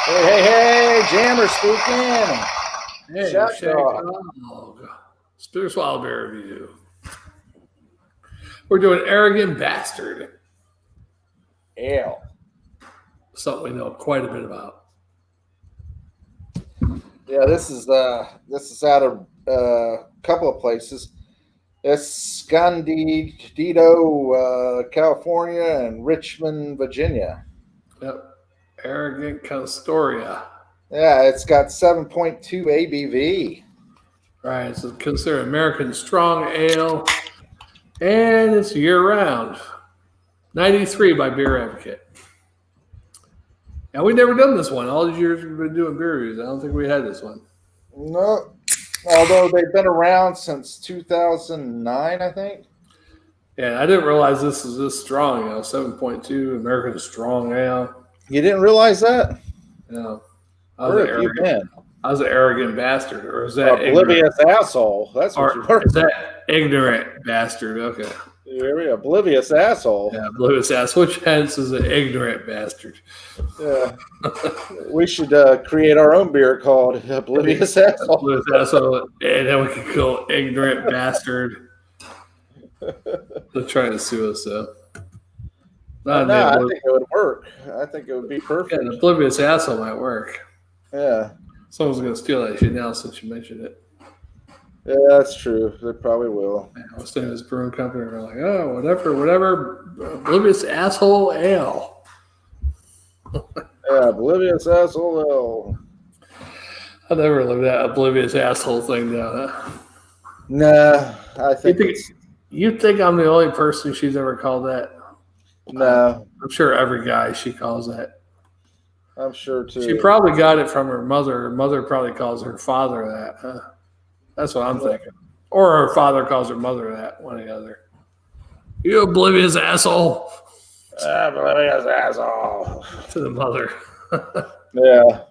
Hey, Jammer speaking. Hey, Shaq Shaq Dog. Dog. Spears Wild Bear Review. We're doing Arrogant Bastard, Ale. something we know quite a bit about. Yeah, this is out of a couple of places. Escondido, California, and Richmond, Virginia. Yep. Arrogant Consortia. Yeah, it's got 7.2 ABV. Right, it's considered American Strong Ale, and it's year-round. 93 by Beer Advocate. Now, we've never done this one. All these years we've been doing beer reviews. I don't think we had this one. No, although they've been around since 2009, I think. Yeah, I didn't realize this was this strong. 7.2 American Strong Ale. You didn't realize that? Yeah. Where have you been? I was an arrogant bastard, or is that oblivious asshole? That's what you were. Is that ignorant bastard? Okay. You're an oblivious asshole. Yeah, oblivious asshole. Which hence is an ignorant bastard. Yeah. We should create our own beer called Oblivious Asshole. Oblivious asshole, and then we could call it ignorant bastard. They're trying to sue us, though. No, I think it would work. I think it would be perfect. Yeah, an oblivious asshole might work. Yeah. Someone's going to steal that shit now since you mentioned it. Yeah, that's true. They probably will. I was saying this brewing company, and we're like, oh, whatever. Oblivious asshole ale. Yeah, oblivious asshole ale. I never lived that oblivious asshole thing down. Huh? Nah, I think you think I'm the only person she's ever called that? No. I'm sure every guy she calls that. I'm sure too. She probably got it from her mother. Her mother probably calls her father that. Huh? That's what I'm thinking. Or her father calls her mother that, one or the other. You oblivious asshole. Oblivious asshole. To the mother. Yeah.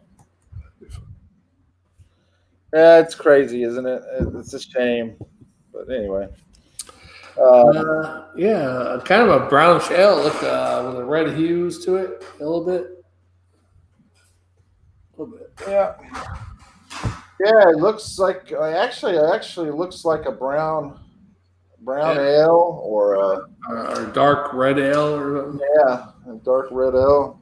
Yeah, it's crazy, isn't it? It's a shame. But anyway. Yeah, kind of a brownish ale. Look, with a red hues to it, a little bit. Yeah. Yeah, it looks like actually looks like a brown ale or dark red ale or something. Yeah, a dark red ale.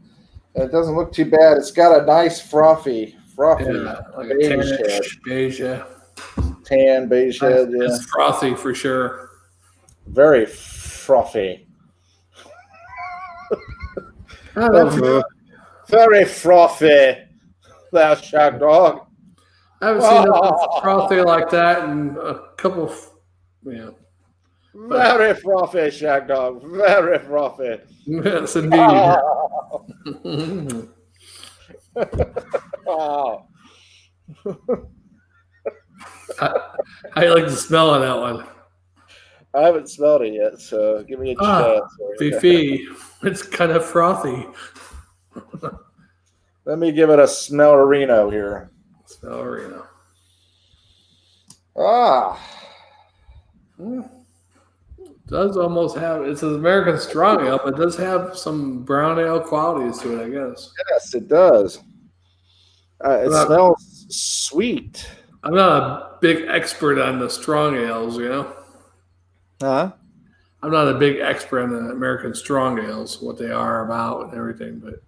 And it doesn't look too bad. It's got a nice frothy, like a beige, tan beige head. Yeah, it's frothy for sure. Very frothy. Very frothy. Thou Shaq Dog. I haven't seen nothing frothy like that in a couple of, Very frothy, Shaq Dog. Very frothy. Yes, indeed. Oh. How you like the smell on that one? I haven't smelled it yet, so give me a chance. Fifi, it's kind of frothy. Let me give it a smellerino here. Smellerino. Does almost have, it's an American strong ale, but it does have some brown ale qualities to it, I guess. Yes, it does. It smells sweet. I'm not a big expert on the strong ales, Huh? I'm not a big expert on the American strong ales, what they are about and everything, but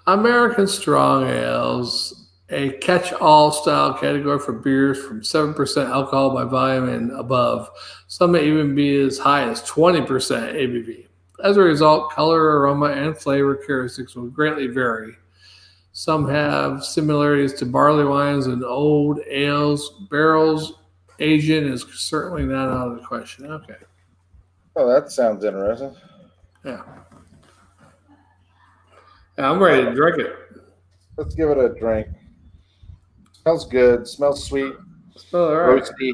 American strong ales, a catch-all style category for beers from 7% alcohol by volume and above. Some may even be as high as 20% ABV. As a result, color, aroma, and flavor characteristics will greatly vary. Some have similarities to barley wines and old ales. Barrels aging is certainly not out of the question. Okay. Oh, that sounds interesting. Yeah. I'm ready to drink it. Let's give it a drink. Smells good. Smells sweet. Smells all right. Roasty.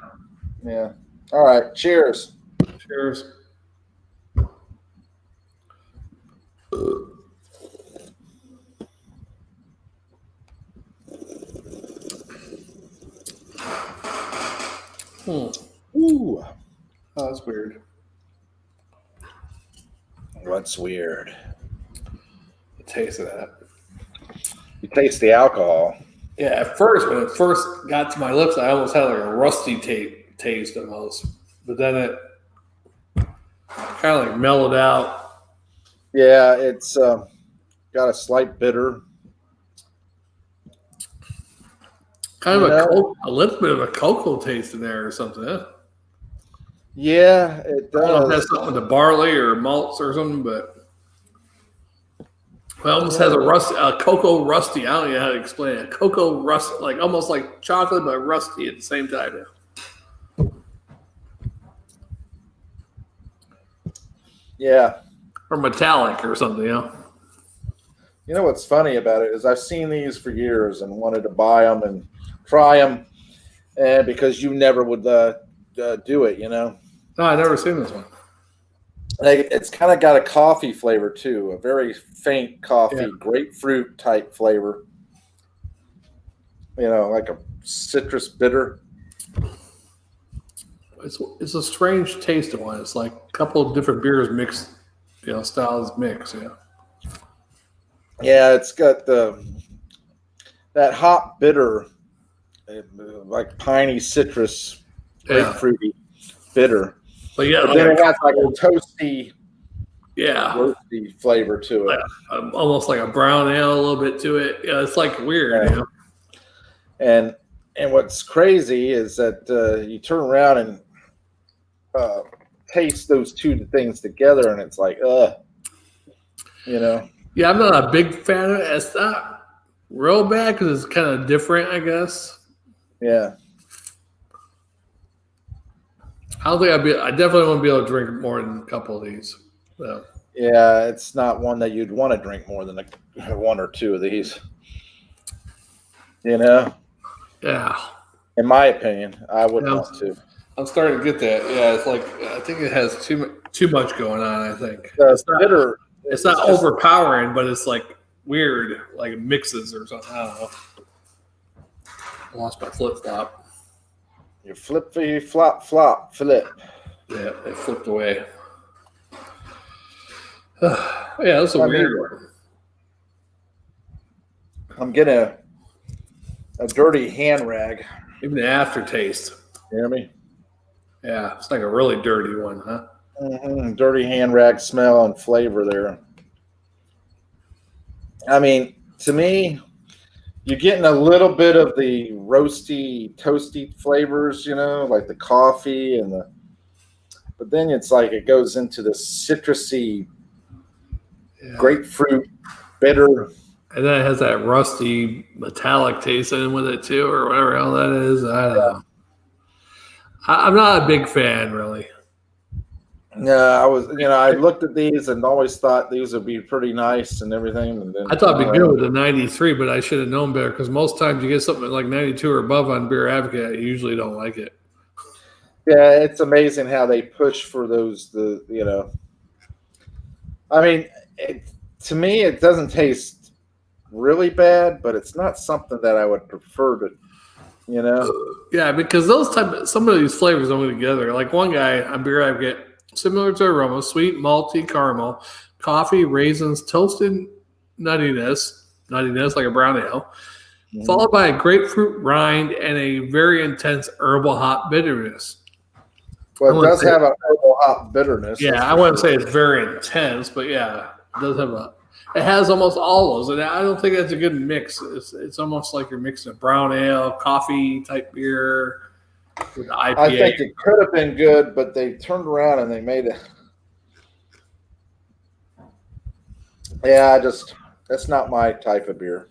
Yeah. All right. Cheers. Cheers. Ooh. Oh, that's weird. What's weird? taste of that. You taste the alcohol. Yeah, at first, when it first got to my lips, I almost had like a rusty taste almost. But then it kind of like mellowed out. Yeah, it's got a slight bitter. Kind of a little bit of a cocoa taste in there or something. Yeah. Yeah, it I don't know if does. that's something with the barley or malts or something, but it almost has a cocoa rusty. I don't know how to explain it. Cocoa rust, like almost like chocolate, but rusty at the same time. Yeah. Or metallic or something, you know? You know what's funny about it is I've seen these for years and wanted to buy them and try them, and because you never would do it, you know. No, I've never seen this one. It's kind of got a coffee flavor too, a very faint coffee, grapefruit type flavor. You know, like a citrus bitter. It's a strange taste of one. It's like a couple of different beers mixed, you know, styles mixed. Yeah. Yeah, it's got that hot bitter, like piney citrus, grapefruity bitter. But yeah, but then it has like a toasty, roasty flavor to it. Almost like a brown ale, a little bit to it. Yeah, it's like weird. Yeah. You know? And what's crazy is that you turn around and taste those two things together, and it's like, you know. Yeah, I'm not a big fan of it. It's not real bad because it's kind of different, I guess. Yeah. I don't think I definitely won't be able to drink more than a couple of these. So. Yeah, it's not one that you'd want to drink more than one or two of these. You know? Yeah. In my opinion, I wouldn't want to. I'm starting to get that. Yeah, it's like I think it has too much going on. I think it's not bitter. It's not overpowering, but it's like weird, like mixes or something. I don't know. I lost my flip flop. You flop, flip. Yeah, it flipped away. Yeah, that's a weird one. I'm getting a dirty hand rag. Even the aftertaste. You hear me? Yeah, it's like a really dirty one, huh? Mm-hmm. Dirty hand rag smell and flavor there. I mean, to me, you're getting a little bit of the roasty, toasty flavors, you know, like the coffee but then it's like it goes into the citrusy, grapefruit, bitter. And then it has that rusty, metallic taste in with it too, or whatever hell that is. I don't know. I'm not a big fan, really. No, I looked at these and always thought these would be pretty nice and everything. And then I thought it'd be good with a 93, but I should have known better because most times you get something like 92 or above on Beer Advocate, you usually don't like it. Yeah, it's amazing how they push for those. I mean, to me, it doesn't taste really bad, but it's not something that I would prefer to, you know. Yeah, because some of these flavors don't go together. Like one guy on Beer Advocate. Similar to aroma, sweet, malty, caramel, coffee, raisins, toasted nuttiness like a brown ale, followed by a grapefruit rind and a very intense herbal hop bitterness. Well, it does have a herbal hop bitterness. Yeah, I wouldn't say it's very intense, but yeah, it does have it has almost all those, and I don't think that's a good mix. It's almost like you're mixing a brown ale, coffee type beer. With the IPA. I think it could have been good, but they turned around and they made it. Yeah, that's not my type of beer.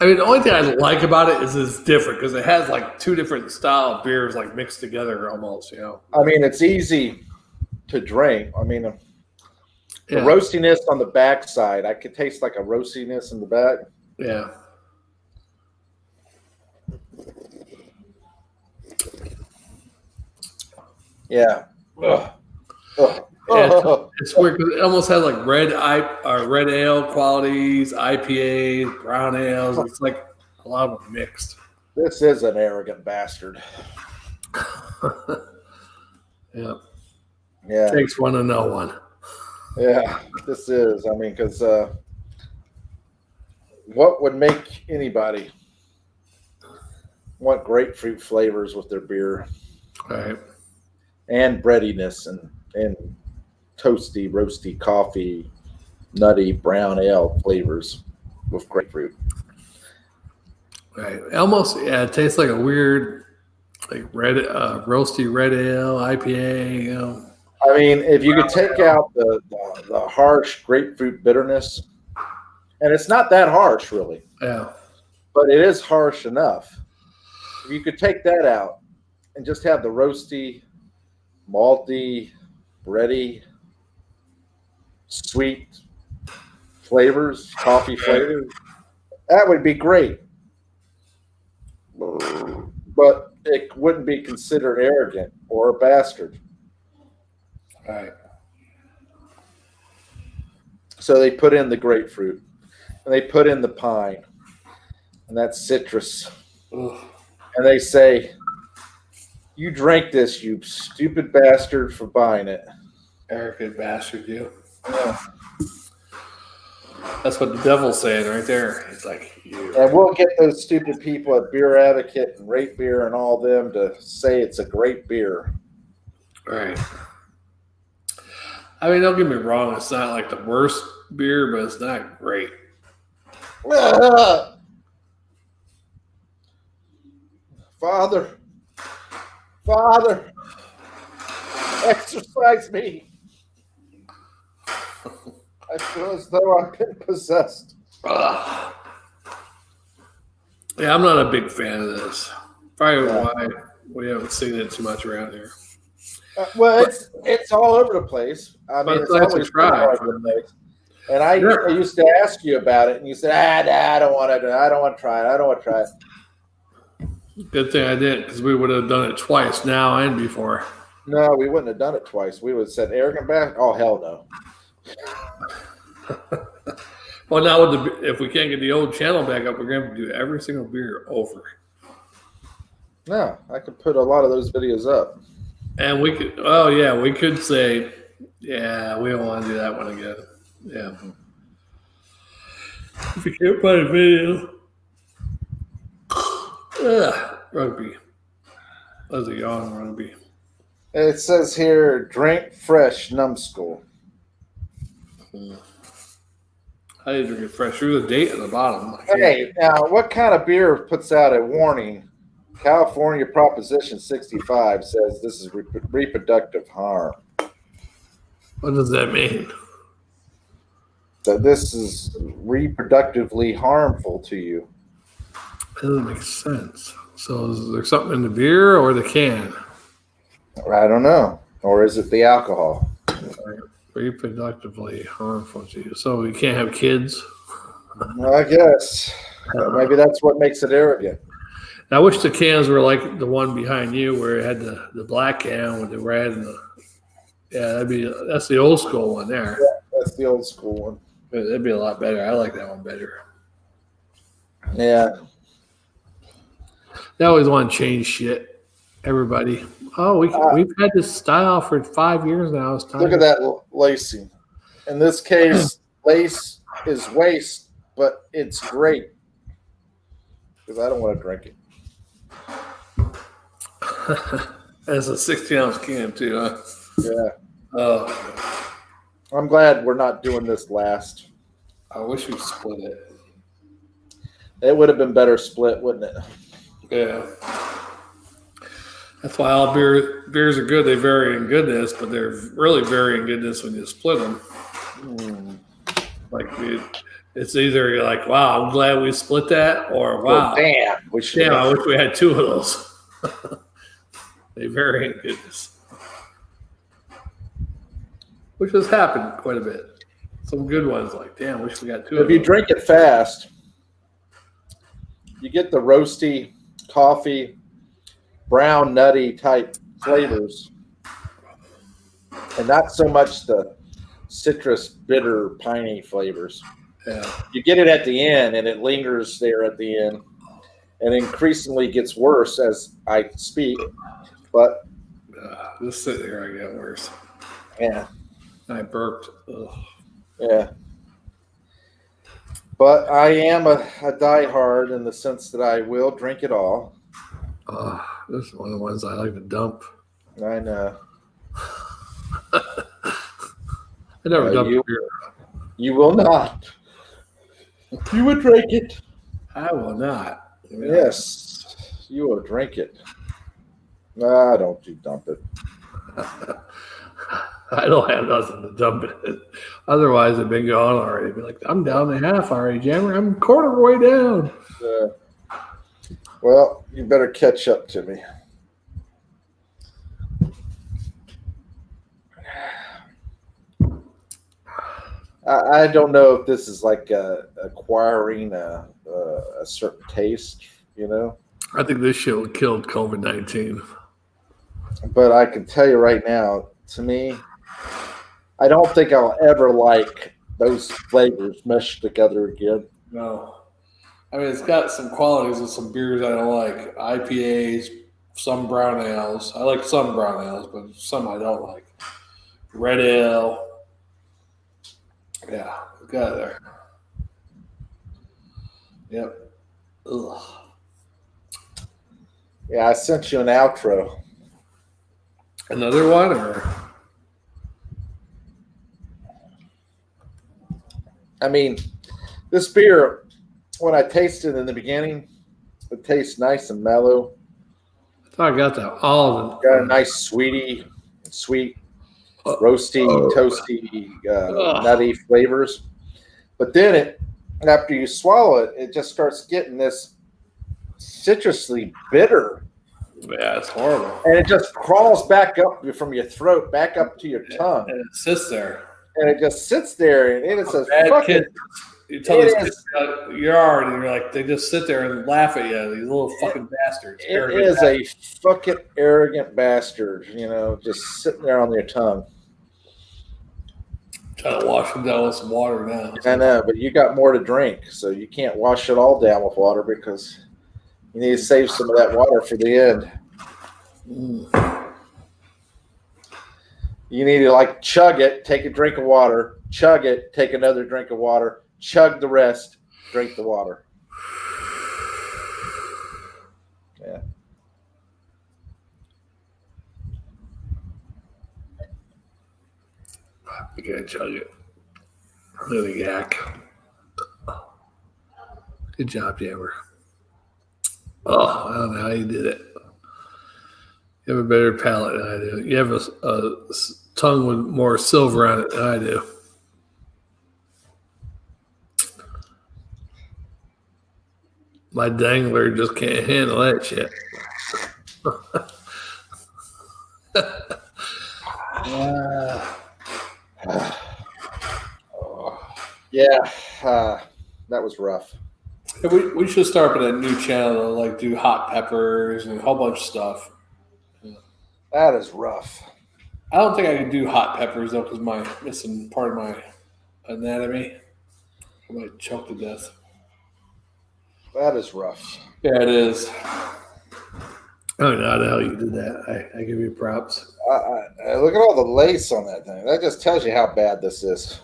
I mean, the only thing I like about it is it's different because it has like two different style of beers like mixed together almost, you know. I mean, it's easy to drink. I mean, the roastiness on the back side, I could taste like a roastiness in the back. Yeah. Yeah. Ugh. Ugh. Yeah, it's weird because it almost has like red ale qualities, IPAs, brown ales. It's like a lot of them mixed. This is an arrogant bastard. Yeah. Yeah. Takes one to know one. Yeah, this is. I mean, because what would make anybody want grapefruit flavors with their beer Right. and breadiness and toasty, roasty coffee, nutty brown ale flavors with grapefruit? Right. Almost, yeah, it tastes like a weird, like roasty red ale, IPA, you know. I mean, if you could take out the harsh grapefruit bitterness, and it's not that harsh really, Yeah. but it is harsh enough. If you could take that out and just have the roasty, malty, bready, sweet flavors, coffee flavors, that would be great. But it wouldn't be considered arrogant or a bastard. Right. So they put in the grapefruit and they put in the pine and that citrus. Ugh. And they say, "You drank this, you stupid bastard, for buying it." Arrogant bastard, you. Yeah. That's what the devil's saying right there. It's like, you. And we'll get those stupid people at Beer Advocate and Rate Beer and all them to say it's a great beer. Right. I mean, don't get me wrong. It's not like the worst beer, but it's not great. Father, Father, exorcise me. I feel as though I've been possessed. Ugh. Yeah, I'm not a big fan of this. Probably why we haven't seen it too much around here. Well, it's all over the place. I mean, But it's it's nice to always try. all over the place. And I Sure. used to ask you about it, and you said, nah, I don't want to. I don't want to try it. I don't want to try it. Good thing I didn't, because we would have done it twice now and before. No, we wouldn't have done it twice. We would have said arrogant bastard. Oh, hell no. Well, now if we can't get the old channel back up, we're going to have to do every single beer over. No, I could put a lot of those videos up. And we could say, yeah, we don't want to do that one again. Yeah. If you can't find a video. Rugby. That's a yawn, rugby. It says here, drink fresh numbskull. How do you drink it fresh? Through the date at the bottom. Hey, now, what kind of beer puts out a warning? California Proposition 65 says this is reproductive harm. What does that mean? That this is reproductively harmful to you. That doesn't make sense. So is there something in the beer or the can? I don't know. Or is it the alcohol? Reproductively harmful to you. So you can't have kids? Well, I guess. Maybe that's what makes it arrogant. I wish the cans were like the one behind you where it had the black can with the red and that's the old school one there. Yeah, that's the old school one. That'd be a lot better. I like that one better. Yeah. They always want to change shit. Everybody. Oh, we've had this style for 5 years now. It's time. Look at that lacing. In this case, lace is waste, but it's great because I don't want to drink it. That's a 16-ounce can too, huh? Yeah. Oh, I'm glad we're not doing this last. I wish we split it. It would have been better split, wouldn't it? Yeah. That's why all beers are good. They vary in goodness, but they're really vary in goodness when you split them. Like it's either like, wow, I'm glad we split that, or wow, Well, damn, I wish we had two of those. They vary in goodness, which has happened quite a bit. Some good ones, like, damn, wish we got two. If you drink it fast, you get the roasty, coffee, brown, nutty type flavors, and not so much the citrus, bitter, piney flavors. Yeah. You get it at the end, and it lingers there at the end, and increasingly gets worse as I speak. But Just sit here, I get worse. yeah, I burped. Ugh. yeah. But I am a diehard in the sense that I will drink it all. This is one of the ones I like to dump. I know. I never dumped you, beer. You will not. You would drink it. I will not. Yes, you will drink it. Nah, don't you dump it. I don't have nothing to dump it. Otherwise, I've been gone already. I'd be like, I'm down to half already, Jammer. I'm quarter way down. Well, you better catch up to me. I don't know if this is like acquiring a certain taste, you know. I think this shit killed COVID-19. But I can tell you right now, to me, I don't think I'll ever like those flavors meshed together again. No. I mean, it's got some qualities of some beers I don't like. IPAs, some brown ales. I like some brown ales, but some I don't like. Red ale. Yeah, got it there. Yep. Ugh. Yeah, I sent you an outro. Another one, or? I mean, this beer, when I tasted it in the beginning, it tastes nice and mellow. I thought I got that all. Got a nice sweet, roasty, toasty, nutty flavors. But then after you swallow it, it just starts getting this citrusly bitter. Yeah, it's horrible. And it just crawls back up from your throat, back up to your tongue. And it sits there. And it just sits there, and it is a bad fucking... kid. You tell these kids about yard, and you're like, they just sit there and laugh at you. These little fucking bastards. It is a fucking arrogant bastard, you know, just sitting there on your tongue. Trying to wash them down with some water now. I know, but you got more to drink, so you can't wash it all down with water because you need to save some of that water for the end. You need to like chug it, take a drink of water, chug it, take another drink of water, chug the rest, drink the water. Yeah. You gotta chug it. Look at the yak. Good job, Jammer. Oh, I don't know how you did it. You have a better palate than I do. You have a tongue with more silver on it than I do. My dangler just can't handle that shit. Yeah, that was rough. Yeah, we should start with a new channel, like do hot peppers and a whole bunch of stuff. That is rough. I don't think I can do hot peppers though, because my missing part of my anatomy. I might choke to death. That is rough. Yeah, it is. I don't know how the hell you did that. I give you props. I look at all the lace on that thing. That just tells you how bad this is.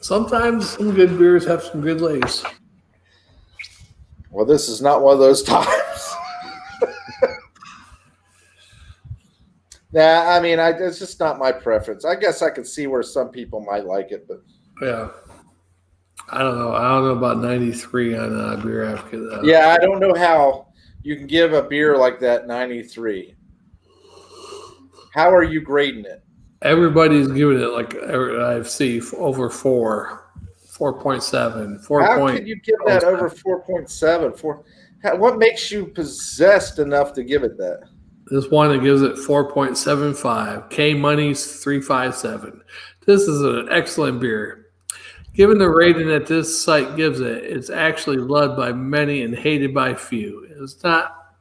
Sometimes some good beers have some good lace. Well, this is not one of those times. Nah, I mean, it's just not my preference. I guess I could see where some people might like it, but yeah, I don't know. I don't know about 93 on Beer Advocate. Yeah, I don't know how you can give a beer like that 93. How are you grading it? Everybody's giving it like I see over 4.7, 4. How can you give that over 4.7? What makes you possessed enough to give it that? This one that gives it 4.75. K Money's 357. This is an excellent beer. Given the rating that this site gives it, it's actually loved by many and hated by few. It's not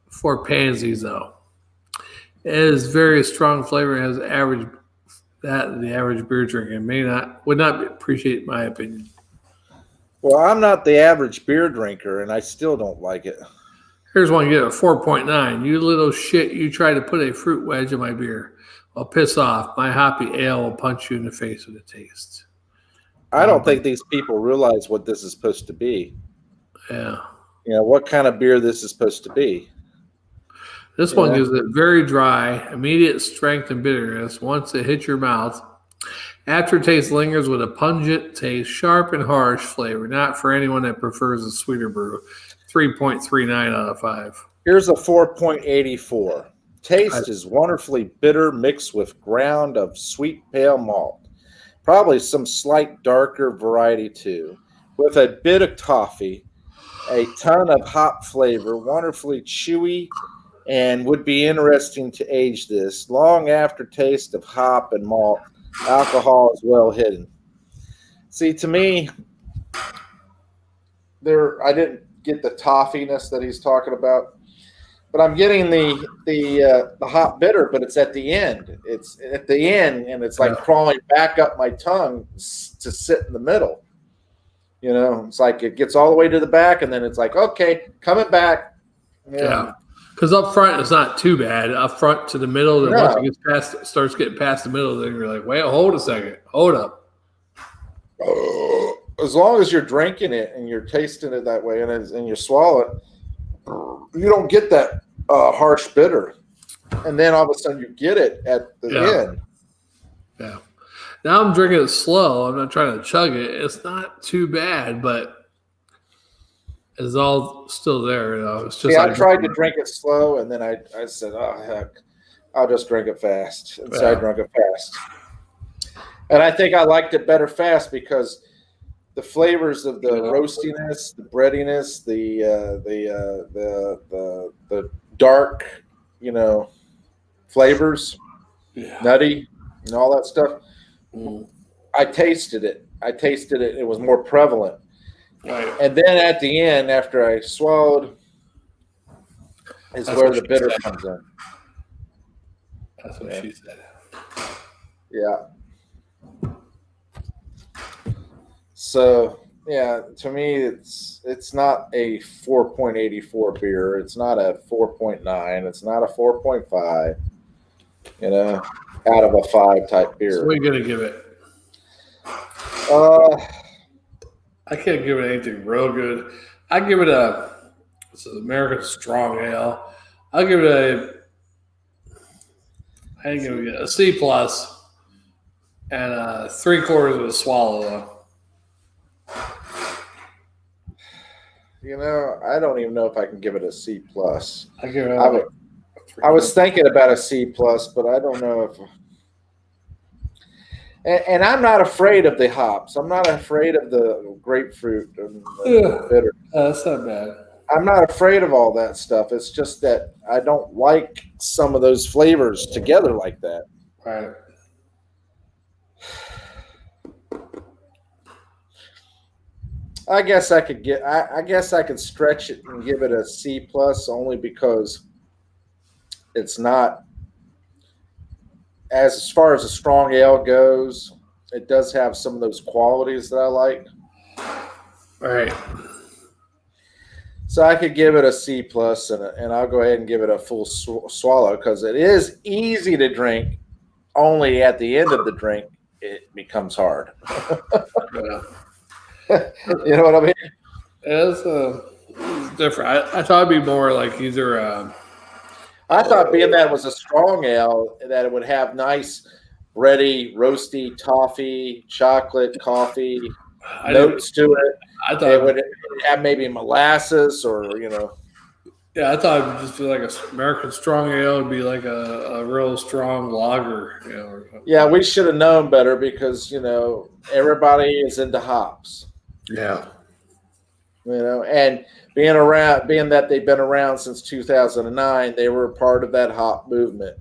for pansies though. It is very strong flavor and has the average beer drinker would not appreciate my opinion. Well, I'm not the average beer drinker, and I still don't like it. Here's one, you get a 4.9. You little shit, you try to put a fruit wedge in my beer. Well, piss off. My hoppy ale will punch you in the face with the taste. I don't think these people realize what this is supposed to be. Yeah. What kind of beer this is supposed to be. This one gives it very dry, immediate strength and bitterness once it hits your mouth. Aftertaste lingers with a pungent taste, sharp and harsh flavor, not for anyone that prefers a sweeter brew. 3.39 out of 5. Here's a 4.84. Taste is wonderfully bitter mixed with ground of sweet pale malt. Probably some slight darker variety too. With a bit of toffee, a ton of hop flavor, wonderfully chewy, and would be interesting to age this. Long aftertaste of hop and malt. Alcohol is well hidden. See, to me, I didn't get the toffiness that he's talking about, but I'm getting the hop bitter, but it's at the end. It's at the end, and it's like crawling back up my tongue to sit in the middle. It's like it gets all the way to the back, and then it's like, okay, coming back. Yeah. Because up front, it's not too bad. Up front to the middle, then once it starts getting past the middle, then you're like, wait, hold a second. Hold up. As long as you're drinking it and you're tasting it that way and you swallow it, you don't get that harsh bitter. And then all of a sudden you get it at the end. Yeah. Now I'm drinking it slow. I'm not trying to chug it. It's not too bad, but it's all still there. It's just. I tried to drink it slow, and then I said, "Oh heck, I'll just drink it fast." And so I drank it fast, and I think I liked it better fast because the flavors of the roastiness, the breadiness, the dark, flavors, nutty, and all that stuff. I tasted it. It was more prevalent. Right. And then at the end, after I swallowed, is where the bitter comes in. That's what she said. Yeah. So, to me, it's not a 4.84 beer. It's not a 4.9. It's not a 4.5. Out of a 5 type beer. So what are you gonna give it? I can't give it anything real good. I give it it's an American Strong Ale. I'll give it a C plus and 3/4 of a swallow though. I don't even know if I can give it a C plus. I was thinking about a C plus, but I don't know if. And I'm not afraid of the hops. I'm not afraid of the grapefruit and the bitter. That's not bad. I'm not afraid of all that stuff. It's just that I don't like some of those flavors together like that. Right. I guess I could stretch it and give it a C plus only because it's not. As far as a strong ale goes, it does have some of those qualities that I like. Right. So I could give it a C plus, and I'll go ahead and give it a full swallow because it is easy to drink. Only at the end of the drink, it becomes hard. You know what I mean? It's different. I thought it'd be more like either. I thought being that it was a strong ale, that it would have nice, bready, roasty, toffee, chocolate, coffee notes to it. I thought it would have maybe molasses or, Yeah, I thought it would just be like an American Strong Ale. It'd be like a real strong lager. Yeah, we should have known better because, everybody is into hops. Yeah. And being that they've been around since 2009, they were a part of that hop movement,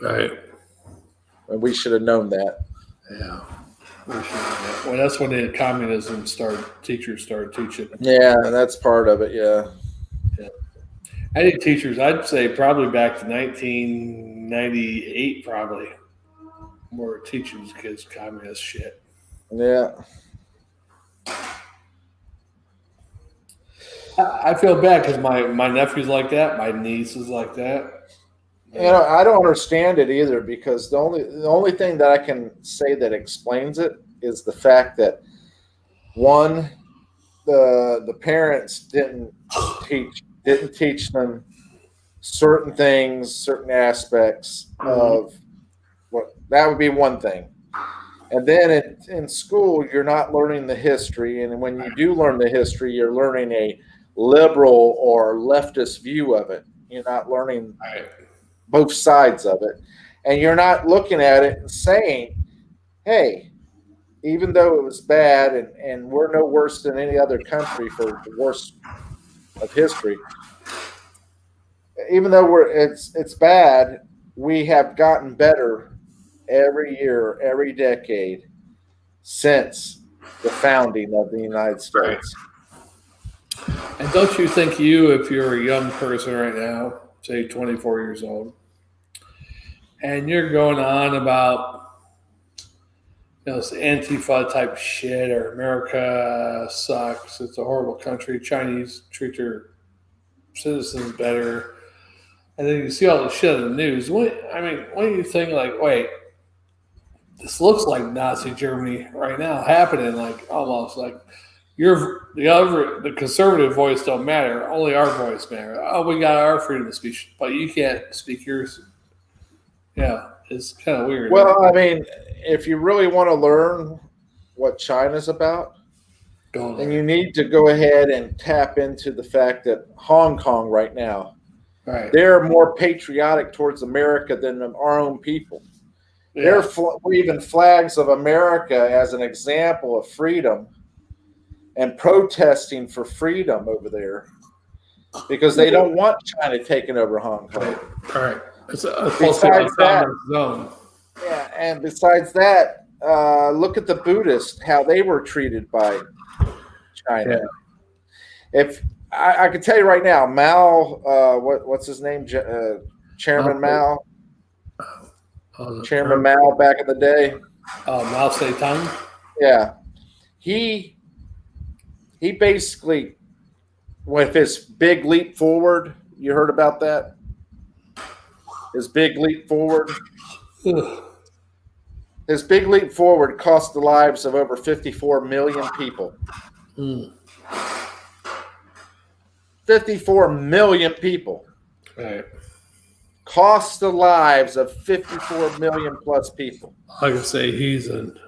Right. And we should have known that. Yeah. Well, that's when the communism teachers started teaching. Yeah, that's part of it, yeah. I think teachers, I'd say probably back to 1998, probably, more teaching kids communist shit. Yeah. I feel bad because my nephew's like that, my niece is like that. I don't understand it either because the only thing that I can say that explains it is the fact that one, the parents didn't teach them certain things, certain aspects of what that would be one thing. And then in school, you're not learning the history. And when you do learn the history, you're learning a liberal or leftist view of it. You're not learning both sides of it. And you're not looking at it and saying, hey, even though it was bad and we're no worse than any other country for the worst of history, even though it's bad, we have gotten better every year, every decade since the founding of the United States. And don't you think if you're a young person right now, say 24 years old, and you're going on about this Antifa type shit or America sucks, it's a horrible country, Chinese treat their citizens better, and then you see all the shit in the news, what do you think, like, wait, this looks like Nazi Germany right now happening, like almost like the conservative voice don't matter, only our voice matters. Oh, we got our freedom of speech, but you can't speak yours. Yeah, it's kind of weird. Well, I mean, if you really want to learn what China's about, then you need to go ahead and tap into the fact that Hong Kong right now, they're more patriotic towards America than our own people. Yeah. They're waving flags of America as an example of freedom and protesting for freedom over there because they don't want China taking over Hong Kong. All right. Besides that, yeah, and besides that, look at the Buddhists, how they were treated by China. Yeah. If I can tell you right now, Mao, what's his name, Chairman Mao. Chairman Mao back in the day. Mao Zedong. Yeah, he basically, with his big leap forward, you heard about that? His big leap forward. His big leap forward cost the lives of over 54 million people. 54 million people. Right. Cost the lives of 54 million plus people. I can say heathen.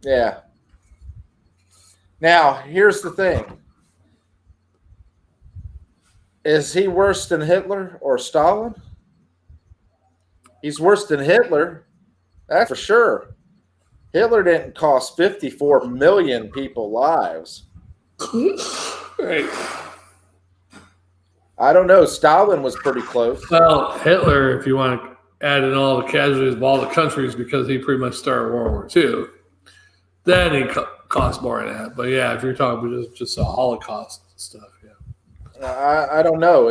Yeah. Now, here's the thing. Is he worse than Hitler or Stalin? He's worse than Hitler. That's for sure. Hitler didn't cost 54 million people lives. Right. I don't know. Stalin was pretty close. Well, Hitler, if you want to add in all the casualties of all the countries, because he pretty much started World War II, then he cost more than that. But yeah, if you're talking about just the Holocaust stuff, yeah. I don't know.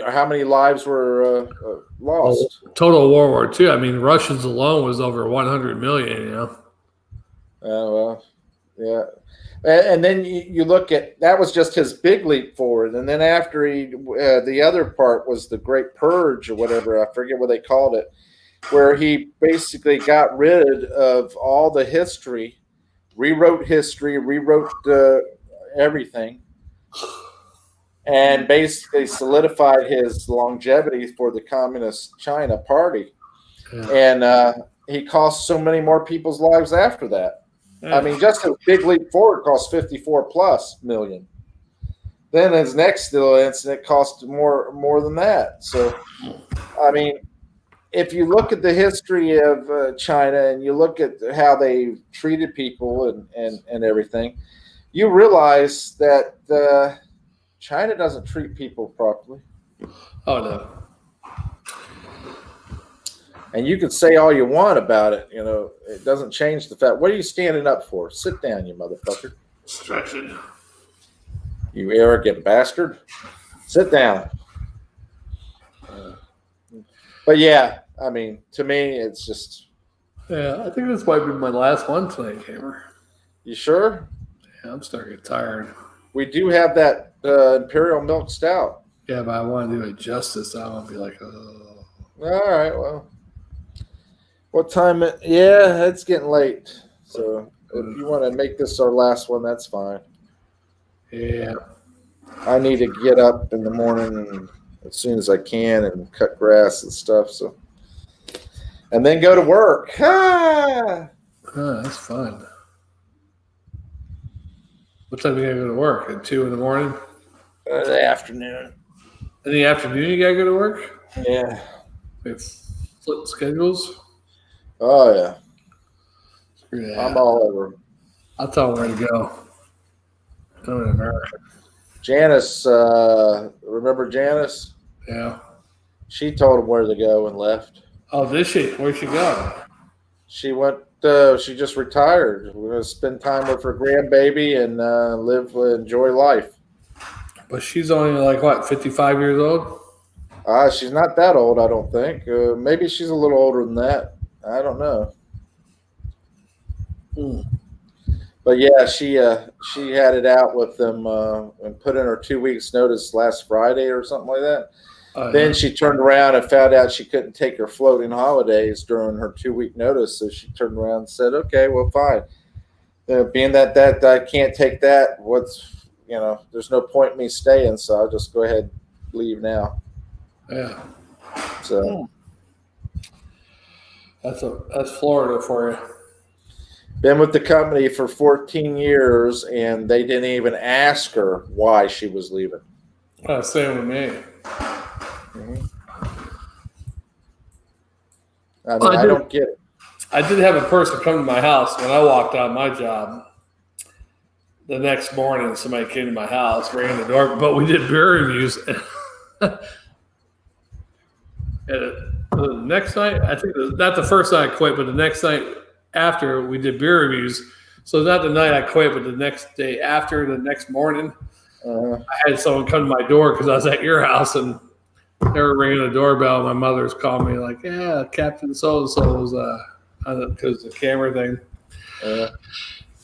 How many lives were lost? Total World War II. I mean, Russians alone was over 100 million, you know? Well, yeah. And then you look at, that was just his big leap forward. And then after the other part was the Great Purge or whatever, I forget what they called it, where he basically got rid of all the history, rewrote everything, and basically solidified his longevity for the Communist China Party. Yeah. And he cost so many more people's lives after that. I mean, just a big leap forward cost 54 plus million. Then his next little incident cost more than that. So, I mean, if you look at the history of China and you look at how they treated people and everything, you realize that China doesn't treat people properly. Oh, no. And you can say all you want about it, you know, it doesn't change the fact. What are you standing up for? Sit down, you motherfucker. Stretching. You arrogant bastard. Sit down. But yeah, I mean, to me, it's just. Yeah, I think this might be my last one tonight, Gamer. You sure? Yeah, I'm starting to get tired. We do have that Imperial Milk Stout. Yeah, but I want to do it justice. I want to be like, oh. All right, well. What time? Yeah, it's getting late. So if you want to make this our last one, that's fine. Yeah. I need to get up in the morning and as soon as I can and cut grass and stuff. So, and then go to work. Ah! Oh, that's fun. What time do you gotta go to work? At 2 in the morning? The afternoon. In the afternoon, you gotta go to work? Yeah. We have flip schedules. Oh yeah. Yeah. I'm all over. I'll tell them where to go. I'm in America. Janice, remember Janice? Yeah. She told him where to go and left. Oh, did she? Where'd she go? She went. She just retired. We're gonna spend time with her grandbaby and enjoy life. But she's only like what, 55 years old? She's not that old, I don't think. Maybe she's a little older than that. I don't know. But yeah, she had it out with them and put in her 2 weeks notice last Friday or something like that. Then she turned around and found out she couldn't take her floating holidays during her 2 week notice. So she turned around and said, "Okay, well, fine. Being that I can't take that, there's no point in me staying. So I'll just go ahead and leave now." Yeah. So that's Florida for you. been with the company for 14 years, and they didn't even ask her why she was leaving. Same with me. I mean, I don't get it. I did have a person come to my house when I walked out of my job. The next morning, somebody came to my house, rang the door, but we did beer reviews. And the next night, I think not the first night I quit, but the next night after we did beer reviews. So not the night I quit, but the next day after, the next morning, I had someone come to my door because I was at your house and they were ringing the doorbell. My mother's calling me like, "Yeah, Captain so-and-so was because the camera thing."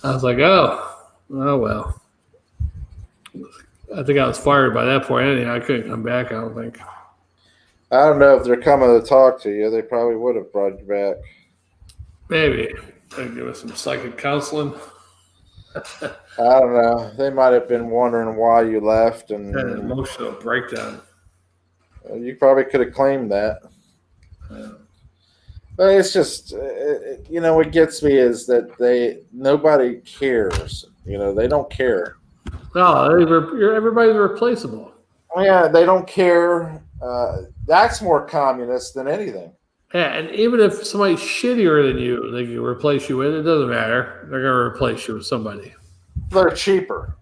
I was like, oh well. I think I was fired by that point anyhow. I couldn't come back, I don't think. I don't know if they're coming to talk to you. They probably would have brought you back. Maybe. They'd give us some psychic counseling. I don't know. They might have been wondering why you left. And Had an emotional breakdown. You probably could have claimed that. But it's just, what gets me is that nobody cares. They don't care. No, everybody's replaceable. Yeah, they don't care. That's more communist than anything. Yeah, and even if somebody's shittier than you, they can replace you with. It doesn't matter. They're going to replace you with somebody. They're cheaper.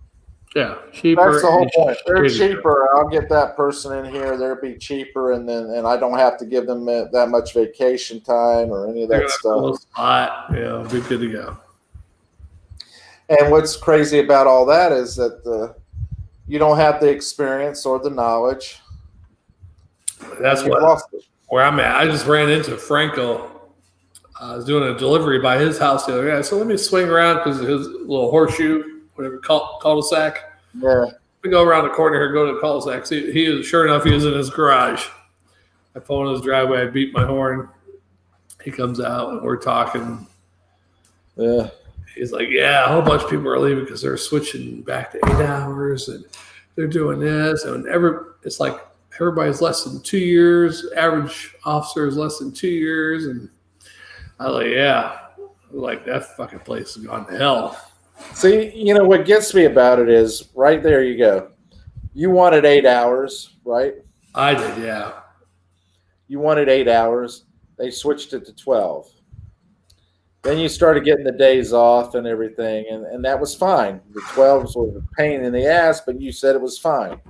Yeah, cheaper. That's the whole point. They're cheaper. I'll get that person in here. They'll be cheaper, and I don't have to give them that much vacation time or any of that stuff. Yeah, be good to go. And what's crazy about all that is that you don't have the experience or the knowledge. That's where I'm at. I just ran into Franco. I was doing a delivery by his house the other day. So let me swing around because his little horseshoe, whatever, cul-de-sac. Yeah. We go around the corner here, go to the cul-de-sac. See, he is, sure enough, he is in his garage. I pull in his driveway. I beat my horn. He comes out and we're talking. Yeah. He's like, yeah, a whole bunch of people are leaving because they're switching back to 8 hours and they're doing this. And it's like everybody's less than 2 years. Average officer is less than 2 years. And I was like, yeah. Like, that fucking place has gone to hell. See, what gets me about it is right there you go. You wanted 8 hours, right? I did, yeah. You wanted 8 hours. They switched it to 12. Then you started getting the days off and everything, and that was fine. The 12s were a pain in the ass, but you said it was fine.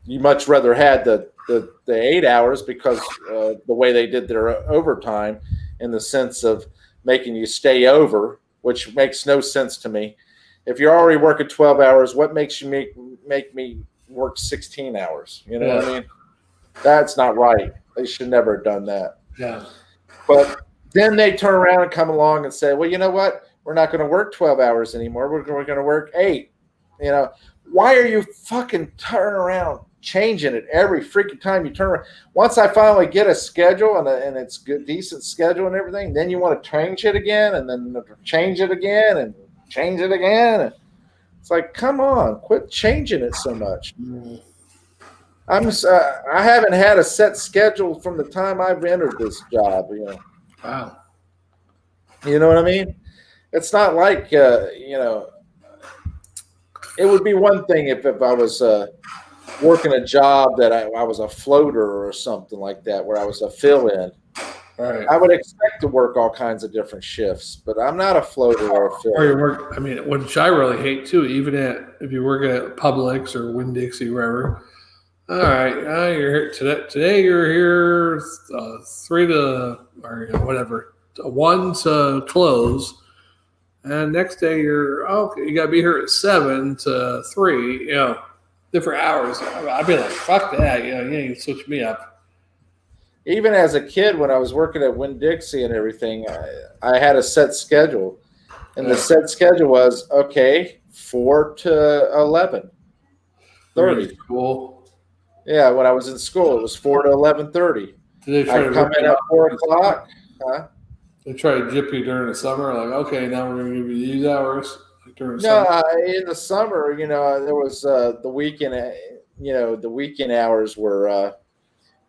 You much rather had the 8 hours because the way they did their overtime in the sense of making you stay over, which makes no sense to me. If you're already working 12 hours, what makes you make me work 16 hours? You know what I mean? That's not right. They should never have done that. Yeah. But then they turn around and come along and say, well, you know what? We're not going to work 12 hours anymore. We're going to work 8. Why are you fucking turning around changing it every freaking time you turn around. Once I finally get a schedule and it's good, decent schedule and everything, then you want to change it again and then change it again and change it again. It's like, come on, quit changing it so much. I haven't had a set schedule from the time I've entered this job. Wow. You know what I mean? It's not like it would be one thing if I was working a job that I was a floater or something like that, where I was a fill-in. Right. I would expect to work all kinds of different shifts, but I'm not a floater or a fill-in. Or you work. I mean, which I really hate too. Even if you work at Publix or Winn-Dixie, wherever. All right, you're here today. Today you're here 3 to or whatever 1 to close, and next day you're you gotta be here at 7 to 3. Different hours. I'd be like, fuck that. You switch me up. Even as a kid, when I was working at Winn-Dixie and everything, I had a set schedule, and the set schedule was 4 to 11:30. Really cool. Yeah, when I was in school, it was 4 to 11:30. Did they I'd come in at 4 o'clock. Huh? They try to jip you during the summer, like, okay, now we're going to give you these hours. Like during summer. In the summer, there was the weekend. The weekend hours were,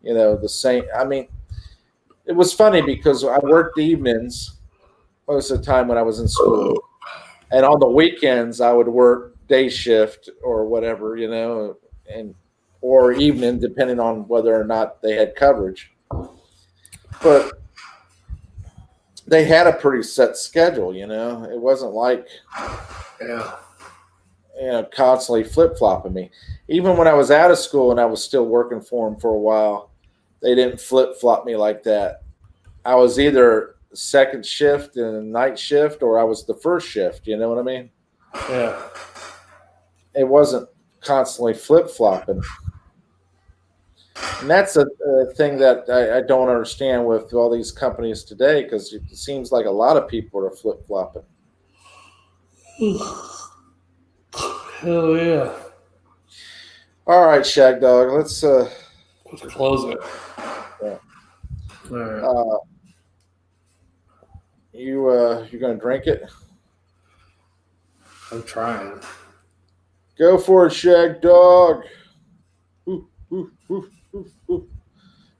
the same. I mean, it was funny because I worked evenings most of the time when I was in school, and on the weekends I would work day shift or whatever, or evening, depending on whether or not they had coverage. But they had a pretty set schedule, It wasn't like, constantly flip-flopping me. Even when I was out of school and I was still working for them for a while, they didn't flip-flop me like that. I was either second shift and night shift, or I was the first shift, you know what I mean? Yeah. It wasn't constantly flip-flopping. And that's a thing that I don't understand with all these companies today, because it seems like a lot of people are flip-flopping. Hell yeah. All right, Shag Dog, let's close it. Yeah. All right. You gonna drink it? I'm trying. Go for it, Shag Dog. Ooh, ooh, ooh.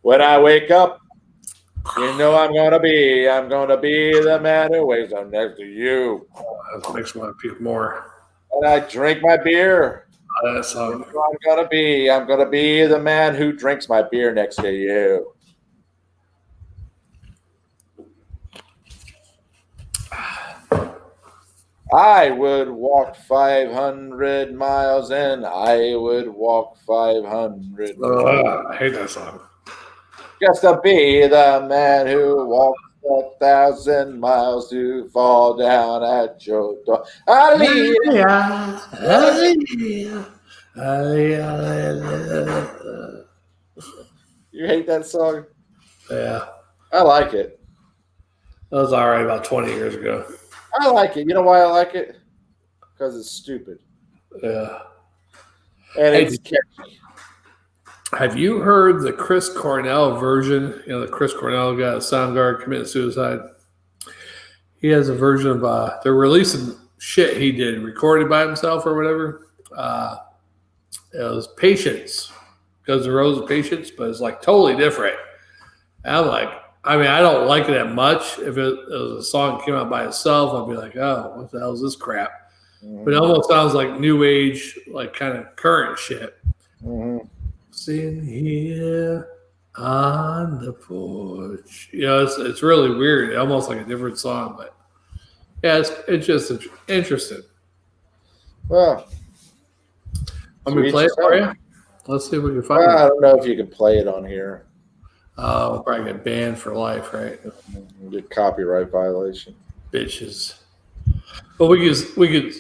When I wake up, I'm gonna be the man who wakes up next to you. That makes me want to puke more. And I drink my beer. That's I'm gonna be the man who drinks my beer next to you. I would walk 500 miles and I would walk 500 miles. I hate that song. Just to be the man who walks 1,000 miles to fall down at your door. Hallelujah. Hallelujah. Hallelujah. You hate that song? Yeah. I like it. That was all right about 20 years ago. I like it. You know why I like it? Because it's stupid. Yeah. And it's catchy. Have you heard the Chris Cornell version? The Chris Cornell guy, Soundgarden, committed suicide. He has a version of, they're releasing shit he did, recorded by himself or whatever. It was Patience, because the Rose of Patience, but it's like totally different. And I'm like, I don't like it that much. If it was a song that came out by itself, I'd be like, oh, what the hell is this crap? Mm-hmm. But it almost sounds like new age, like kind of current shit. Mm-hmm. Sitting here on the porch. It's really weird. Almost like a different song, but yeah, it's just interesting. Well, let me play it for you. Let's see if we can find it. I don't know if you can play it on here. We'll probably get banned for life, right? Get copyright violation. Bitches. But we could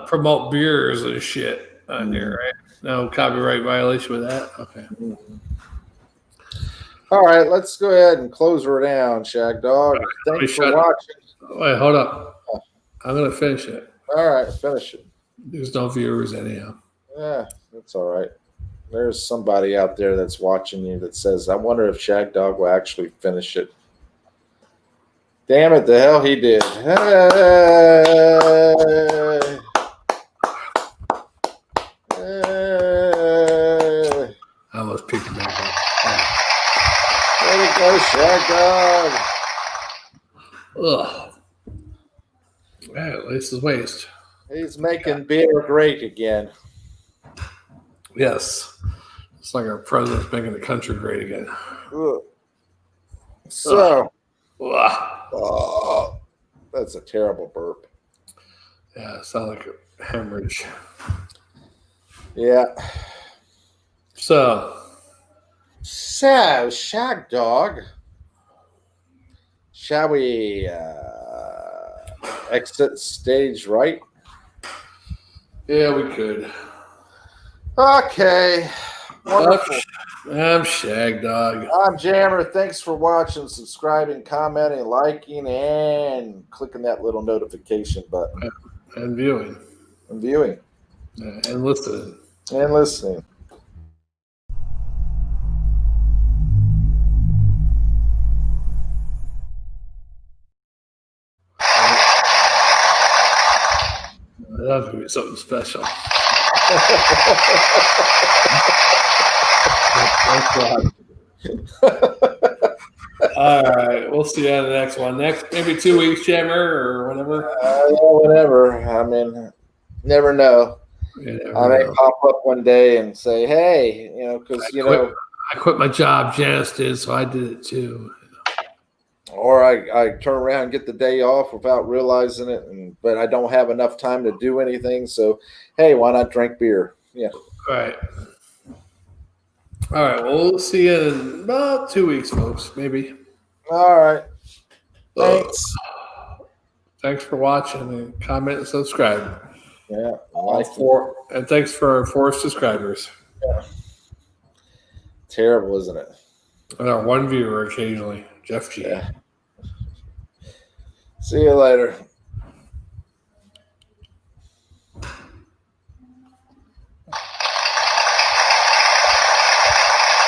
promote beers and shit on here, right? No copyright violation with that? Okay. Mm-hmm. All right, let's go ahead and close her down, Shag Dog. Right, thanks for watching. Wait, hold up. I'm going to finish it. All right, finish it. There's no viewers anyhow. Yeah, that's all right. There's somebody out there that's watching you that says, I wonder if Shag Dog will actually finish it. Damn it, the hell he did. I almost peeked him back up. Way to go, Shag Dog. Ugh. Yeah, waste is waste. He's making beer great again. Yes. It's like our president's making the country great again. Ugh. So, Ugh. That's a terrible burp. Yeah, it sounds like a hemorrhage. Yeah. So, Shag Dog, shall we exit stage right? yeah, we could. Okay. Wonderful. I'm Shag Dog. I'm Jammer. Thanks for watching, subscribing, commenting, liking, and clicking that little notification button. And viewing. And viewing. And listening. And listening. That's going to be something special. All right. We'll see you on the next one. Maybe 2 weeks, Jammer, or whatever. Whatever. I mean, never know. I may pop up one day and say, hey, because, I quit my job. Janice did, so I did it too. Or I turn around and get the day off without realizing it, but I don't have enough time to do anything. So, hey, why not drink beer? Yeah. All right. Well, we'll see you in about 2 weeks, folks, maybe. All right. Thanks. Thanks for watching and comment and subscribe. Yeah. And thanks for our 4 subscribers. Yeah. Terrible, isn't it? And our 1 viewer occasionally, Jeff G. Yeah. See you later.